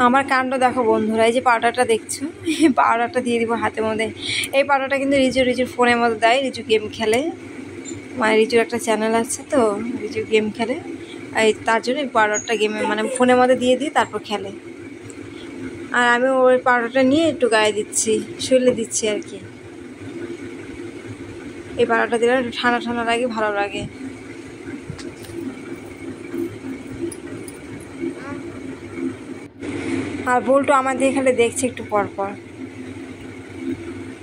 আমার কাণ্ড দেখো বন্ধুরা, এই যে পাউডারটা দেখছো, এই পাউডারটা দিয়ে দিব হাতের মধ্যে। এই পাউডারটা কিন্তু রিজুর ফোনের মধ্যে দেয়। রিজু গেম খেলে, মানে রিজুর একটা চ্যানেল আছে তো, রিজু গেম খেলে, এই তার জন্য এই পাউডারটা গেমে মানে ফোনের মধ্যে দিয়ে তারপর খেলে। আর আমি ওই পাউডারটা নিয়ে একটু গায়ে দিচ্ছি, শরীরে দিচ্ছি আর কি। এই পাউডারটা দিলে একটু ঠান্ডা ঠান্ডা লাগে, ভালো লাগে। আর বল্টু আমার দিয়ে খালি দেখছে একটু পর পর।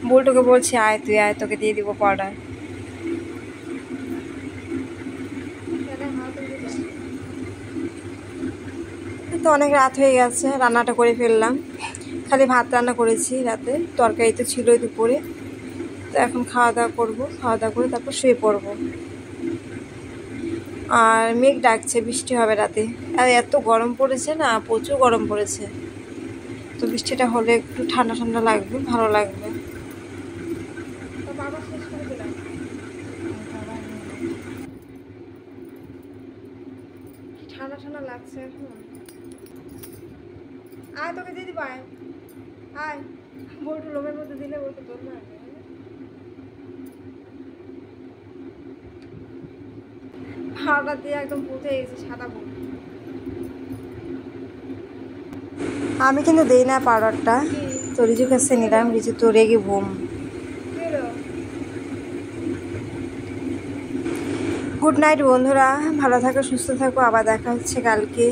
বল্টুকে বলছি আয় তুই আয়, তোকে দিয়ে দিব পাউডার। তো অনেক রাত হয়ে গেছে, রান্নাটা করে ফেললাম। খালি ভাত রান্না করেছি, রাতে তরকারি তো ছিলই দুপুরে। তো এখন খাওয়া দাওয়া করবো, খাওয়া দাওয়া করে তারপর শুয়ে পড়বো। আর মেঘ ডাকছে, বৃষ্টি হবে রাতে। আর এত গরম পড়েছে না, প্রচুর গরম পড়েছে। তো বৃষ্টিটা হলে একটু ঠান্ডা ঠান্ডা লাগবে, ভালো লাগবে। ঠান্ডা ঠান্ডা লাগছে এখন। আয় তোকে দিয়ে দিব, আয় আয়। বল্টু লোমের মধ্যে দিলে বলতে তোর না, পাউডার দিয়ে একদম পুঁতে গেছে সাদা বুক। আমি কিন্তু দেই না পাউডারটা, তো রিজুর কাছে নিলাম। রিজু তো রেগে বোম। গুড নাইট বন্ধুরা, ভালো থাকো, সুস্থ থাকো, আবার দেখা হচ্ছে কালকে।